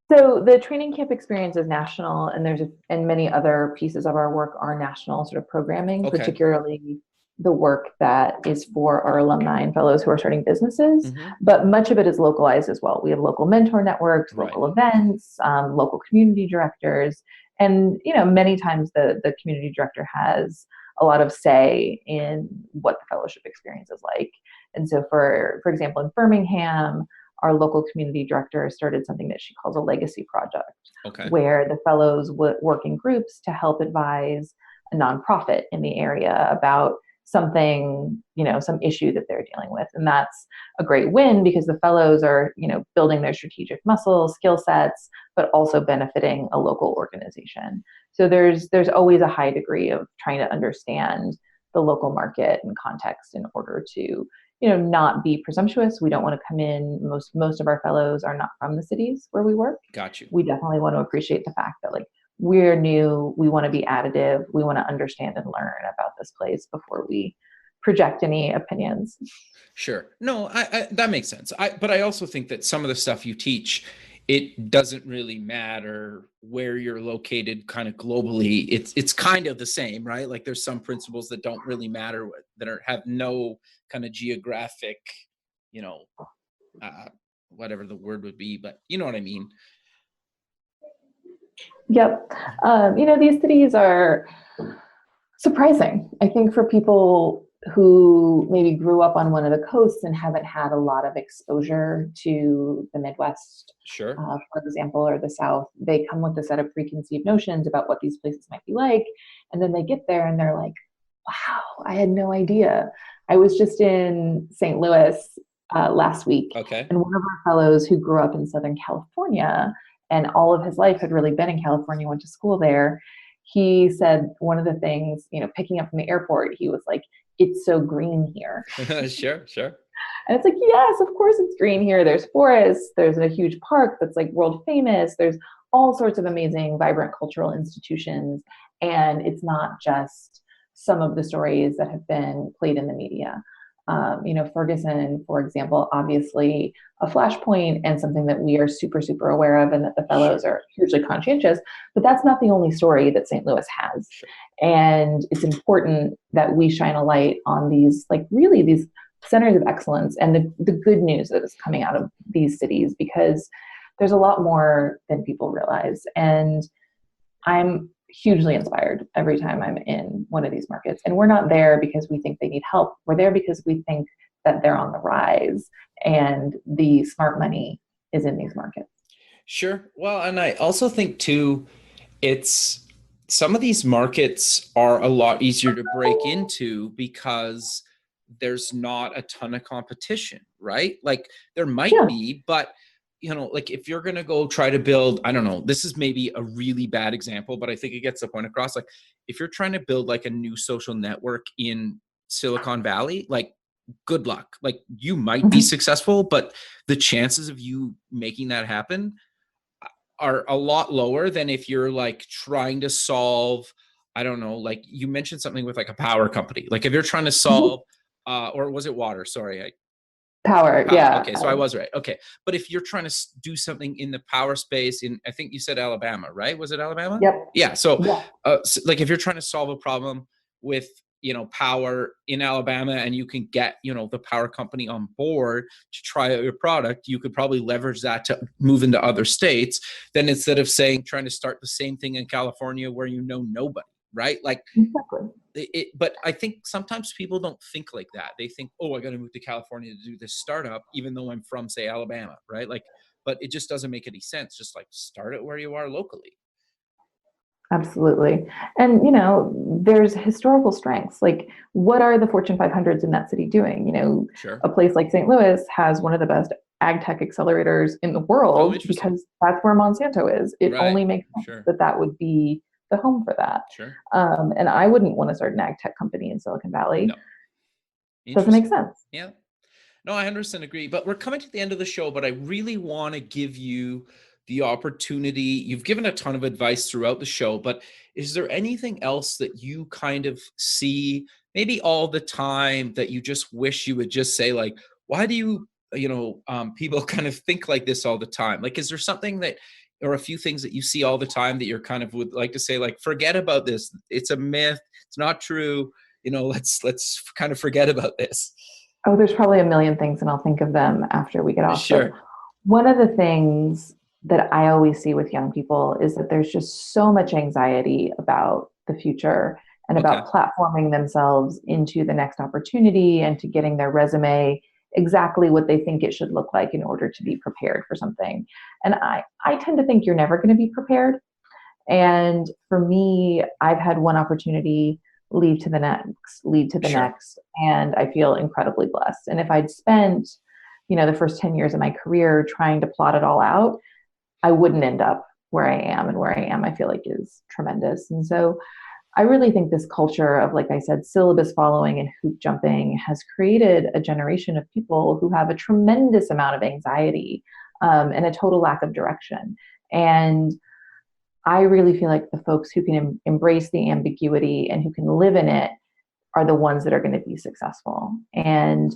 Speaker 2: So the training camp experience is national, and many other pieces of our work are national sort of programming, particularly the work that is for our alumni and fellows who are starting businesses, but much of it is localized as well. We have local mentor networks, local events, local community directors, and many times the community director has a lot of say in what the fellowship experience is like. And so for example, in Birmingham, our local community director started something that she calls a legacy project, where the fellows work in groups to help advise a nonprofit in the area about something, some issue that they're dealing with. And that's a great win because the fellows are, building their strategic muscle, skill sets, but also benefiting a local organization. So there's always a high degree of trying to understand the local market and context in order to, not be presumptuous. We don't want to come in. Most of our fellows are not from the cities where we work.
Speaker 3: Got you.
Speaker 2: We definitely want to appreciate the fact that we're new. We want to be additive. We want to understand and learn about this place before we project any opinions.
Speaker 3: Sure. No, I that makes sense. But I also think that some of the stuff you teach, it doesn't really matter where you're located kind of globally. It's kind of the same, right? Like there's some principles that don't really matter, that have no kind of geographic, whatever the word would be, but you know what I mean?
Speaker 2: Yep. These cities are surprising, I think, for people who maybe grew up on one of the coasts and haven't had a lot of exposure to the Midwest,
Speaker 3: Sure.
Speaker 2: For example, or the South. They come with a set of preconceived notions about what these places might be like. And then they get there and they're like, wow, I had no idea. I was just in St. Louis last week.
Speaker 3: Okay.
Speaker 2: And one of our fellows who grew up in Southern California and all of his life had really been in California, went to school there. He said one of the things, picking up from the airport, he was like, it's so green here.
Speaker 3: Sure.
Speaker 2: And it's like, yes, of course it's green here. There's forests. There's a huge park that's like world famous. There's all sorts of amazing, vibrant cultural institutions. And it's not just some of the stories that have been played in the media. Ferguson, for example, obviously a flashpoint and something that we are super, super aware of and that the fellows are hugely conscientious, but that's not the only story that St. Louis has.
Speaker 3: Sure.
Speaker 2: And it's important that we shine a light on these, these centers of excellence and the good news that is coming out of these cities, because there's a lot more than people realize. And I'm hugely inspired every time I'm in one of these markets. And we're not there because we think they need help. We're there because we think that they're on the rise and the smart money is in these markets.
Speaker 3: Sure. Well, and I also think too, it's some of these markets are a lot easier to break into because there's not a ton of competition, right? Like there might be, but if you're going to go try to build, I don't know, this is maybe a really bad example, but I think it gets the point across. Like if you're trying to build like a new social network in Silicon Valley, like good luck. Like you might be successful, but the chances of you making that happen are a lot lower than if you're like trying to solve, I don't know, like you mentioned something with like a power company. Like if you're trying to solve, or was it water? Sorry.
Speaker 2: Power, yeah.
Speaker 3: Okay, so I was right. Okay, but if you're trying to do something in the power space, I think you said Alabama, right? Was it Alabama?
Speaker 2: Yep.
Speaker 3: Yeah. So, like if you're trying to solve a problem with power in Alabama, and you can get the power company on board to try out your product, you could probably leverage that to move into other states. Then instead of trying to start the same thing in California where nobody, right? Like
Speaker 2: exactly.
Speaker 3: But I think sometimes people don't think like that. They think, oh, I got to move to California to do this startup, even though I'm from, say, Alabama, right? Like, but it just doesn't make any sense. Just like start it where you are locally.
Speaker 2: Absolutely. And, there's historical strengths. Like, what are the Fortune 500s in that city doing?
Speaker 3: Sure.
Speaker 2: A place like St. Louis has one of the best ag tech accelerators in the world because that's where Monsanto is. It only makes sense that would be the home for that.
Speaker 3: Sure.
Speaker 2: And I wouldn't want to start an ag tech company in Silicon Valley.
Speaker 3: No.
Speaker 2: Doesn't make sense.
Speaker 3: Yeah. No, I 100% agree. But we're coming to the end of the show, but I really want to give you the opportunity. You've given a ton of advice throughout the show, but is there anything else that you kind of see maybe all the time that you just wish you would just say, like, why do you people kind of think like this all the time? Like, is there something that, or a few things that you see all the time that you're kind of would like to say, like, forget about this. It's a myth. It's not true. Let's kind of forget about this.
Speaker 2: Oh, there's probably a million things, and I'll think of them after we get off.
Speaker 3: Sure.
Speaker 2: So one of the things that I always see with young people is that there's just so much anxiety about the future and about platforming themselves into the next opportunity and to getting their resume exactly what they think it should look like in order to be prepared for something. And I tend to think you're never going to be prepared. And for me, I've had one opportunity lead to the
Speaker 3: Sure.
Speaker 2: next. And I feel incredibly blessed. And if I'd spent, the first 10 years of my career trying to plot it all out, I wouldn't end up where I am. And where I am, I feel like is tremendous. And so I really think this culture of, like I said, syllabus following and hoop jumping has created a generation of people who have a tremendous amount of anxiety and a total lack of direction. And I really feel like the folks who can embrace the ambiguity and who can live in it are the ones that are going to be successful. And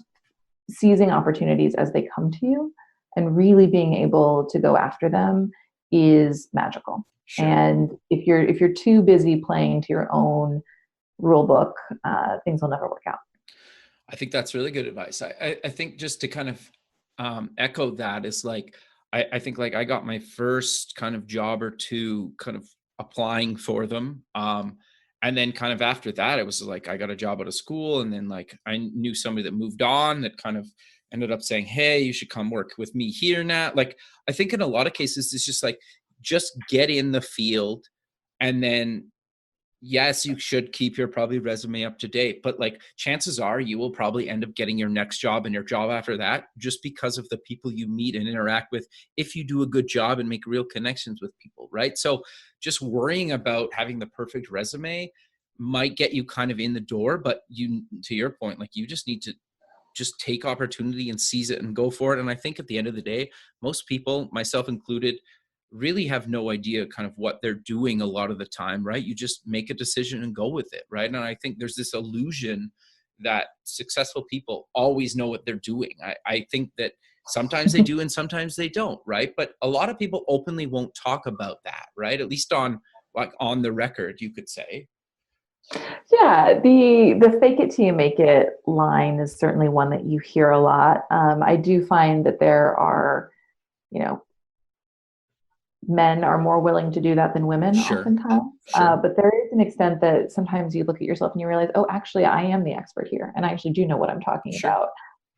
Speaker 2: seizing opportunities as they come to you and really being able to go after them is magical.
Speaker 3: Sure.
Speaker 2: And if you're too busy playing to your own rule book, things will never work out.
Speaker 3: I think that's really good advice. I think just to kind of echo that is like, I think like I got my first kind of job or two kind of applying for them. And then kind of after that, it was like, I got a job out of school. And then like, I knew somebody that moved on that kind of ended up saying, hey, you should come work with me here now. Like, I think in a lot of cases, it's just like, just get in the field. And then, yes, you should keep your probably resume up to date, but like chances are you will probably end up getting your next job and your job after that just because of the people you meet and interact with if you do a good job and make real connections with people, right? So just worrying about having the perfect resume might get you kind of in the door, but you, to your point, like you just need to just take opportunity and seize it and go for it. And I think at the end of the day, most people, myself included, really have no idea kind of what they're doing a lot of the time, right? You just make a decision and go with it, right? And I think there's this illusion that successful people always know what they're doing. I think that sometimes they do and sometimes they don't, right? But a lot of people openly won't talk about that, right? At least on the record, you could say.
Speaker 2: Yeah, the fake it till you make it line is certainly one that you hear a lot. I do find that there are, men are more willing to do that than women oftentimes.
Speaker 3: Sure.
Speaker 2: But there is an extent that sometimes you look at yourself and you realize, oh, actually, I am the expert here. And I actually do know what I'm talking about.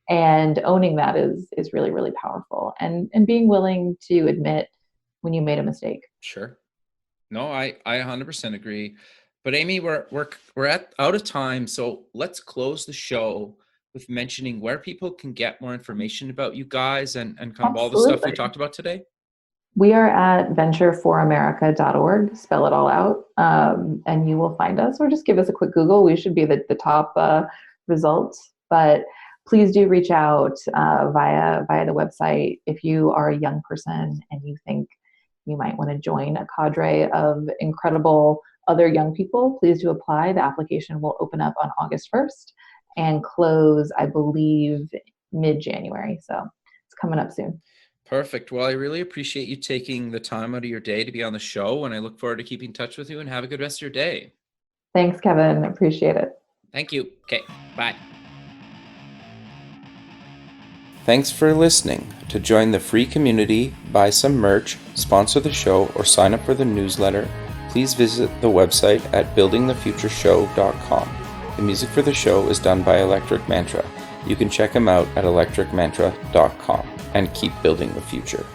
Speaker 2: And owning that is really, really powerful. And being willing to admit when you made a mistake.
Speaker 3: Sure. No, I 100% agree. But Amy, we're out of time. So let's close the show with mentioning where people can get more information about you guys and kind of all the stuff we talked about today.
Speaker 2: We are at ventureforamerica.org, spell it all out, and you will find us, or just give us a quick Google. We should be the top results, but please do reach out via the website. If you are a young person and you think you might want to join a cadre of incredible other young people, please do apply. The application will open up on August 1st and close, I believe, mid-January. So it's coming up soon.
Speaker 3: Perfect. Well, I really appreciate you taking the time out of your day to be on the show, and I look forward to keeping in touch with you, and have a good rest of your day.
Speaker 2: Thanks, Kevin. Appreciate it.
Speaker 3: Thank you. Okay, bye.
Speaker 1: Thanks for listening. To join the free community, buy some merch, sponsor the show, or sign up for the newsletter, please visit the website at buildingthefutureshow.com. The music for the show is done by Electric Mantra. You can check them out at electricmantra.com and keep building the future.